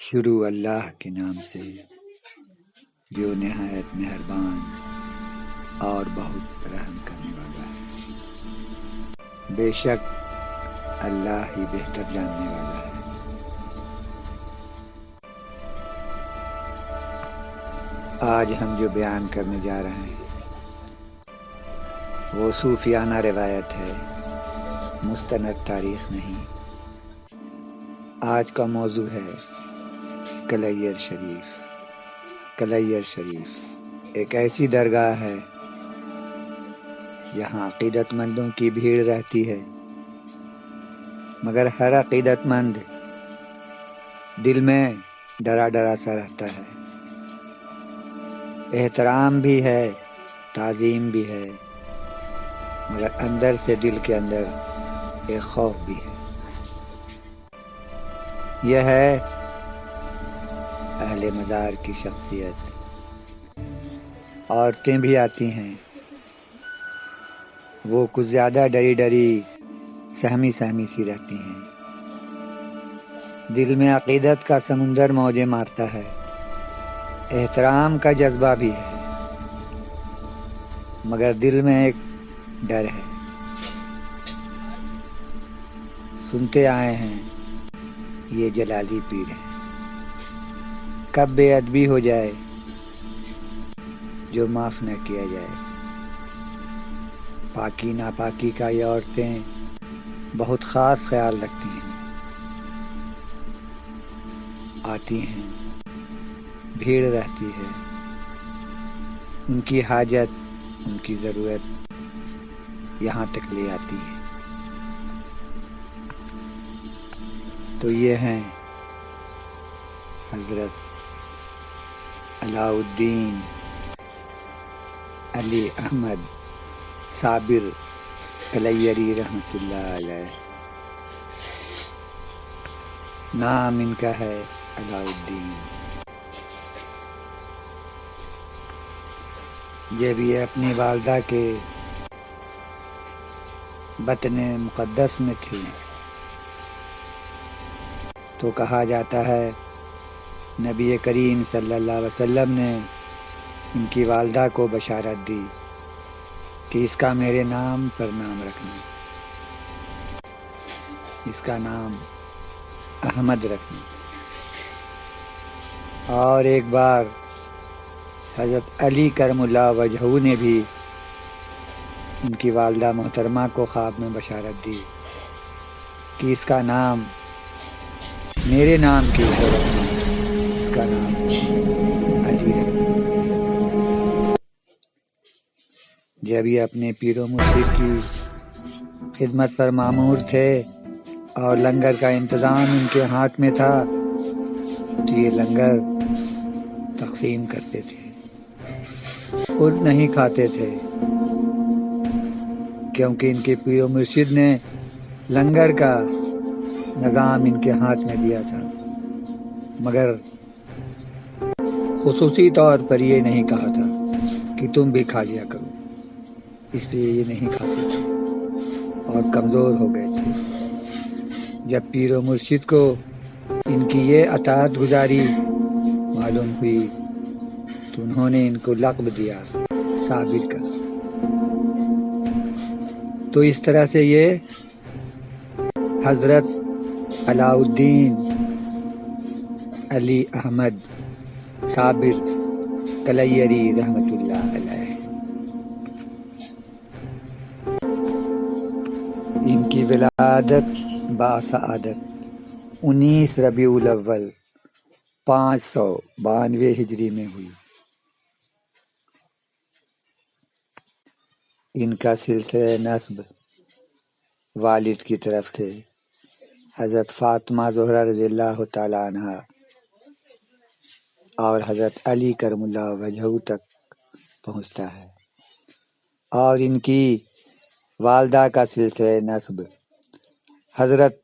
شروع اللہ کے نام سے جو نہایت مہربان اور بہت رحم کرنے والا ہے۔ بے شک اللہ ہی بہتر جاننے والا ہے۔ آج ہم جو بیان کرنے جا رہے ہیں وہ صوفیانہ روایت ہے، مستند تاریخ نہیں۔ آج کا موضوع ہے کلیر شریف۔ کلیر شریف ایک ایسی درگاہ ہے جہاں عقیدت مندوں کی بھیڑ رہتی ہے، مگر ہر عقیدت مند دل میں ڈرا ڈرا سا رہتا ہے۔ احترام بھی ہے، تعظیم بھی ہے، مگر اندر سے دل کے اندر ایک خوف بھی ہے۔ یہ ہے اہل مزار کی شخصیت۔ عورتیں بھی آتی ہیں، وہ کچھ زیادہ ڈری ڈری سہمی سہمی سی رہتی ہیں۔ دل میں عقیدت کا سمندر موجیں مارتا ہے، احترام کا جذبہ بھی ہے، مگر دل میں ایک ڈر ہے۔ سنتے آئے ہیں یہ جلالی پیر ہے، کب بے ادبی ہو جائے جو معاف نہ کیا جائے۔ پاکی ناپاکی کا یہ عورتیں بہت خاص خیال رکھتی ہیں۔ آتی ہیں، بھیڑ رہتی ہے، ان کی حاجت، ان کی ضرورت یہاں تک لے آتی ہے۔ تو یہ ہیں حضرت علاء الدین علی احمد صابر کلیری رحمۃ اللہ علیہ۔ نام ان کا ہے علاء الدین۔ جب یہ اپنی والدہ کے بطن مقدس میں تھی تو کہا جاتا ہے نبی کریم صلی اللہ علیہ وسلم نے ان کی والدہ کو بشارت دی کہ اس کا میرے نام پر نام رکھنا، اس کا نام احمد رکھنا۔ اور ایک بار حضرت علی کرم اللہ وجہہ نے بھی ان کی والدہ محترمہ کو خواب میں بشارت دی کہ اس کا نام میرے نام کی طرح اس کا نام علی رکھنا۔ جب یہ اپنے پیر و مرشد کی خدمت پر مامور تھے اور لنگر کا انتظام ان کے ہاتھ میں تھا تو یہ لنگر تقسیم کرتے تھے، خود نہیں کھاتے تھے، کیونکہ ان کے پیر و مرشد نے لنگر کا نظام ان کے ہاتھ میں دیا تھا، مگر خصوصی طور پر یہ نہیں کہا تھا کہ تم بھی کھا لیا کرو، اس لیے یہ نہیں کھاتے تھے اور کمزور ہو گئے تھے۔ جب پیر و مرشد کو ان کی یہ اطاعت گزاری معلوم ہوئی تو انہوں نے ان کو لقب دیا صابر کا۔ تو اس طرح سے یہ حضرت علاء الدین علی احمد صابر کلیری رحمۃ اللہ علیہ، ان کی ولادت باسعادت 19 ربیع الاول 592 ہجری میں ہوئی۔ ان کا سلسلہ نسب والد کی طرف سے حضرت فاطمہ زہرا رضی اللہ تعالی عنہ اور حضرت علی کرم اللہ وجہہ تک پہنچتا ہے، اور ان کی والدہ کا سلسلہ نسب حضرت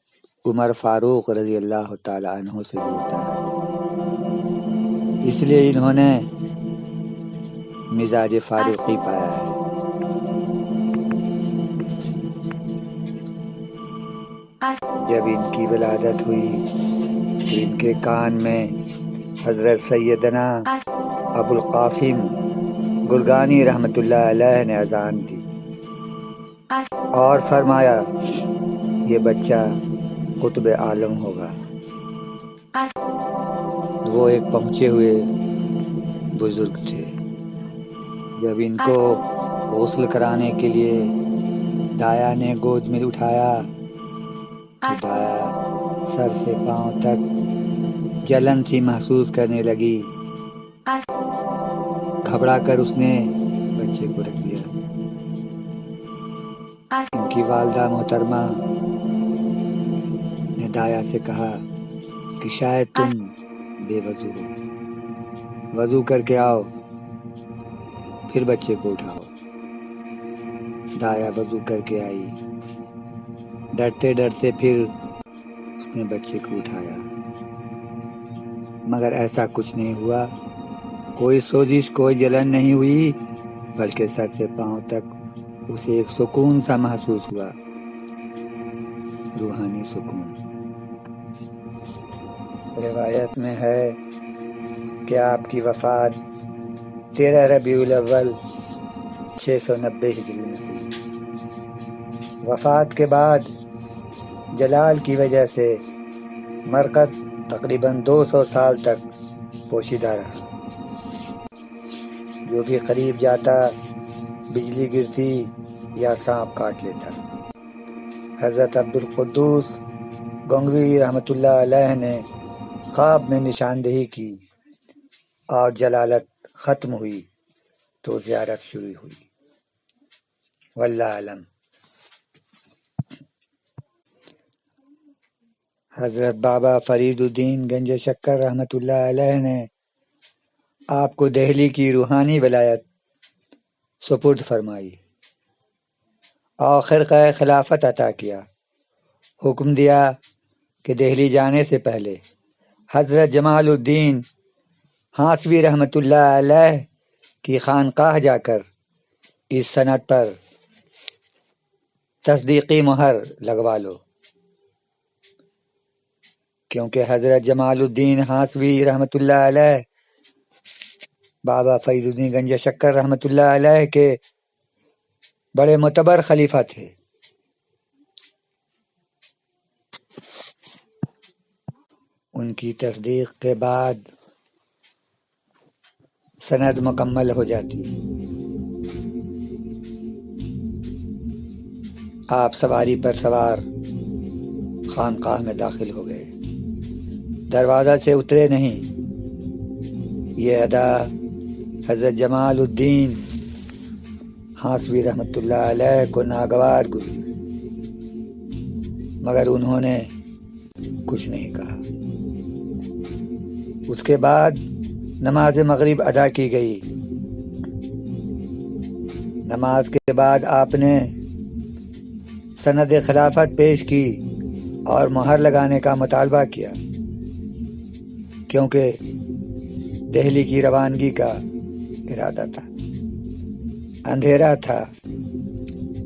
عمر فاروق رضی اللہ تعالی عنہ سے جڑتا ہے۔ اس لیے انہوں نے مزاج فاروقی پایا ہے۔ جب ان کی ولادت ہوئی کریم کے کان میں حضرت سیدنا ابو القاسم گرگانی رحمۃ اللہ علیہ نے اذان دی اور فرمایا یہ بچہ قطب عالم ہوگا۔ وہ ایک پہنچے ہوئے بزرگ تھے۔ جب ان کو غسل کرانے کے لیے دایا نے گود میں اٹھایا تو دایا سر سے پاؤں تک جلن سی محسوس کرنے لگی۔ گھبرا کر اس نے بچے کو رکھ دیا۔ ان کی والدہ محترمہ نے دایا سے کہا کہ شاید تم بے وضو ہو، وضو کر کے آؤ پھر بچے کو اٹھاؤ۔ دایا وضو کر کے آئی، ڈرتے ڈرتے پھر اس نے بچے کو اٹھایا، مگر ایسا کچھ نہیں ہوا، کوئی سوزش کوئی جلن نہیں ہوئی، بلکہ سر سے پاؤں تک اسے ایک سکون سا محسوس ہوا، روحانی سکون۔ روایت میں ہے کہ آپ کی وفات 13 ربیع الاول 690 ہجری میں ہوئی۔ وفات کے بعد جلال کی وجہ سے مرقد تقریباً 200 سال تک پوشیدہ رہا۔ جو بھی قریب جاتا بجلی گرتی یا سانپ کاٹ لیتا۔ حضرت عبد القدوس گنگوی رحمۃ اللہ علیہ نے خواب میں نشاندہی کی اور جلالت ختم ہوئی تو زیارت شروع ہوئی۔ واللہ اعلم۔ حضرت بابا فرید الدین گنج شکر رحمۃ اللہ علیہ نے آپ کو دہلی کی روحانی ولایت سپرد فرمائی اور خرقہ خلافت عطا کیا۔ حکم دیا کہ دہلی جانے سے پہلے حضرت جمال الدین ہانسوی رحمۃ اللہ علیہ کی خانقاہ جا کر اس سند پر تصدیقی مہر لگوا لو، کیونکہ حضرت جمال الدین ہانسوی رحمۃ اللہ علیہ بابا فرید الدین گنج شکر رحمۃ اللہ علیہ کے بڑے معتبر خلیفہ تھے۔ ان کی تصدیق کے بعد سند مکمل ہو جاتی۔ آپ سواری پر سوار خانقاہ میں داخل ہو گئے، دروازہ سے اترے نہیں۔ یہ ادا حضرت جمال الدین ہانسوی رحمۃ اللہ علیہ کو ناگوار گزری، مگر انہوں نے کچھ نہیں کہا۔ اس کے بعد نماز مغرب ادا کی گئی۔ نماز کے بعد آپ نے سند خلافت پیش کی اور مہر لگانے کا مطالبہ کیا، کیونکہ دہلی کی روانگی کا ارادہ تھا۔ اندھیرا تھا،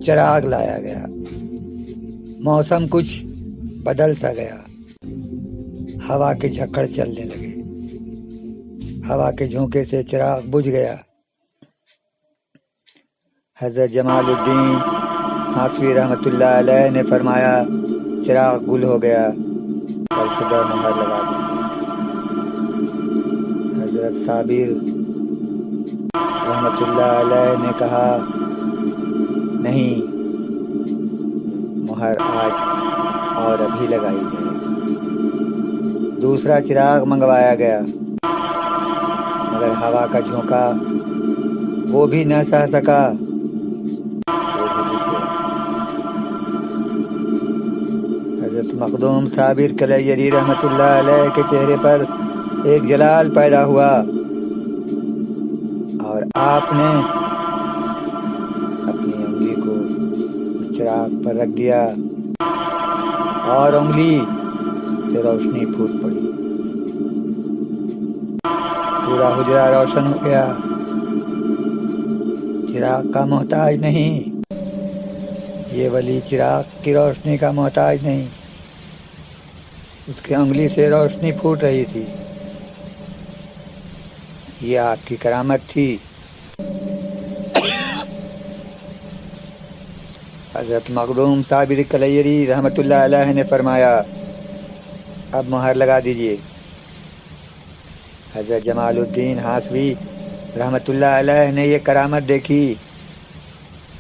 چراغ لایا گیا، موسم کچھ بدل سا گیا، ہوا کے جھکڑ چلنے لگے، ہوا کے جھونکے سے چراغ بجھ گیا۔ حضرت جمال الدین ہانسوی رحمۃ اللہ علیہ نے فرمایا چراغ گل ہو گیا، کل صبح مہر لگا دی۔ حضرت صابر رحمۃ اللہ علیہ نے کہا نہیں، مہر آج اور ابھی لگائی جائے۔ دوسرا چراغ منگوایا گیا، مگر ہوا کا جھونکا وہ بھی نہ سہ سکا، وہ بھی بجھ گیا۔ حضرت مخدوم صابر کلیری رحمۃ اللہ علیہ کے چہرے پر ایک جلال پیدا ہوا اور آپ نے اپنی انگلی کو اس چراغ پر رکھ دیا اور انگلی سے روشنی پھوٹ پڑی، پورا حجرہ روشن ہو گیا۔ چراغ کا محتاج نہیں، یہ ولی چراغ کی روشنی کا محتاج نہیں، اس کی انگلی سے روشنی پھوٹ رہی تھی۔ یہ آپ کی کرامت تھی۔ حضرت مخدوم صابر کلیری رحمۃ اللہ علیہ نے فرمایا، اب مہر لگا دیجئے۔ حضرت جمال الدین ہاسوی رحمۃ اللہ علیہ نے یہ کرامت دیکھی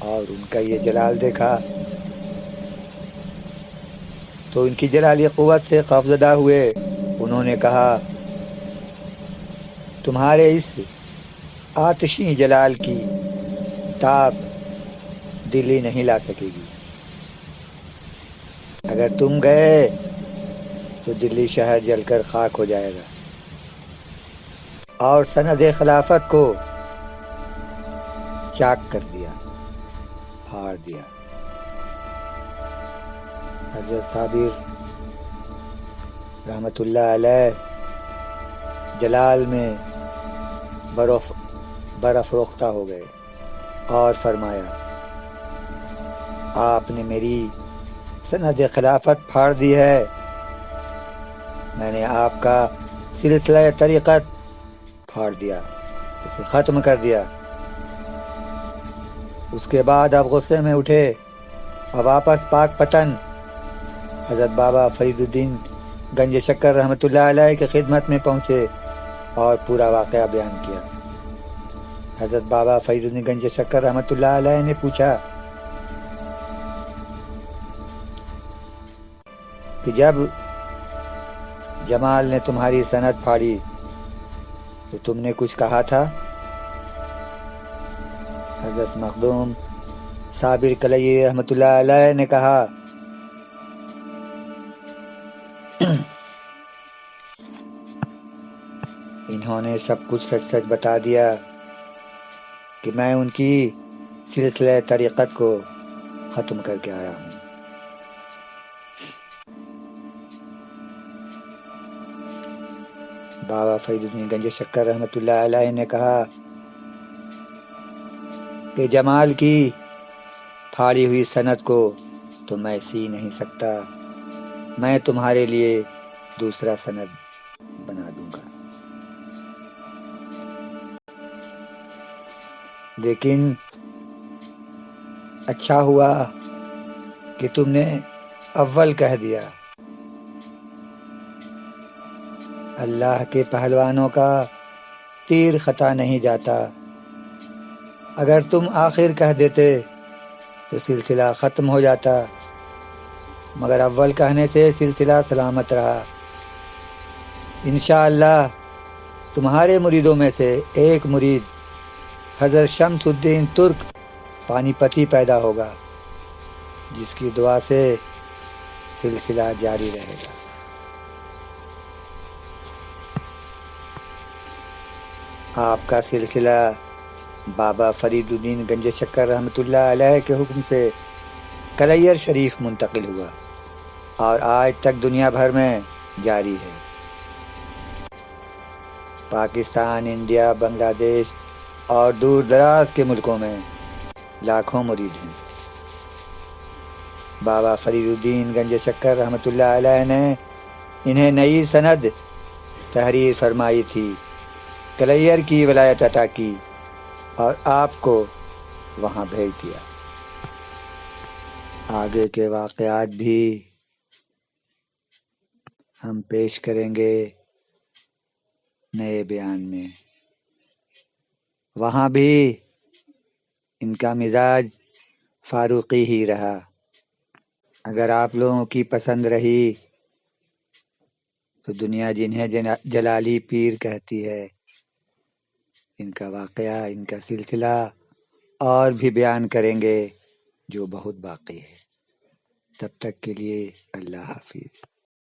اور ان کا یہ جلال دیکھا تو ان کی جلالی قوت سے خوفزدہ ہوئے۔ انہوں نے کہا، تمہارے اس آتشی جلال کی تاب دلی نہیں لا سکے گی۔ اگر تم گئے تو دلی شہر جل کر خاک ہو جائے گا اور سند خلافت کو چاک کر دیا، پھاڑ دیا۔ حضرت صابر رحمۃ اللہ علیہ جلال میں برافروختہ ہو گئے اور فرمایا، آپ نے میری سند خلافت پھاڑ دی ہے، میں نے آپ کا سلسلہ طریقت پھاڑ دیا، اسے ختم کر دیا۔ اس کے بعد آپ غصے میں اٹھے اور واپس پاک پتن حضرت بابا فرید الدین گنج شکر رحمۃ اللہ علیہ کی خدمت میں پہنچے اور پورا واقعہ بیان کیا۔ حضرت بابا فرید الدین گنج شکر رحمۃ اللہ علیہ نے پوچھا کہ جب جمال نے تمہاری سند پھاڑی تو تم نے کچھ کہا تھا؟ حضرت مخدوم صابر کلیری رحمۃ اللہ علیہ نے کہا، انہوں نے سب کچھ سچ سچ بتا دیا کہ میں ان کی سلسلہ طریقت کو ختم کر کے آیا ہوں۔ بابا فرید الدین گنج شکر رحمۃ اللہ علیہ نے کہا کہ جمال کی پھاڑی ہوئی سند کو تو میں سی نہیں سکتا، میں تمہارے لیے دوسرا سند بنا دوں گا، لیکن اچھا ہوا کہ تم نے اول کہہ دیا۔ اللہ کے پہلوانوں کا تیر خطا نہیں جاتا، اگر تم آخر کہہ دیتے تو سلسلہ ختم ہو جاتا، مگر اول کہنے سے سلسلہ سلامت رہا۔ انشاءاللہ تمہارے مریدوں میں سے ایک مرید حضرت شمس الدین ترک پانی پتی پیدا ہوگا، جس کی دعا سے سلسلہ جاری رہے گا۔ آپ کا سلسلہ بابا فرید الدین گنج شکر رحمۃ اللہ علیہ کے حکم سے کلیر شریف منتقل ہوا اور آج تک دنیا بھر میں جاری ہے۔ پاکستان، انڈیا، بنگلہ دیش اور دور دراز کے ملکوں میں لاکھوں مرید ہیں۔ بابا فرید الدین گنج شکر رحمۃ اللہ علیہ نے انہیں نئی سند تحریر فرمائی تھی، کلیر کی ولایت عطا کی اور آپ کو وہاں بھیج دیا۔ آگے کے واقعات بھی ہم پیش کریں گے نئے بیان میں۔ وہاں بھی ان کا مزاج فاروقی ہی رہا۔ اگر آپ لوگوں کی پسند رہی تو دنیا جنہیں جلالی پیر کہتی ہے، ان کا واقعہ، ان کا سلسلہ اور بھی بیان کریں گے جو بہت باقی ہے۔ تب تک کے لیے اللہ حافظ۔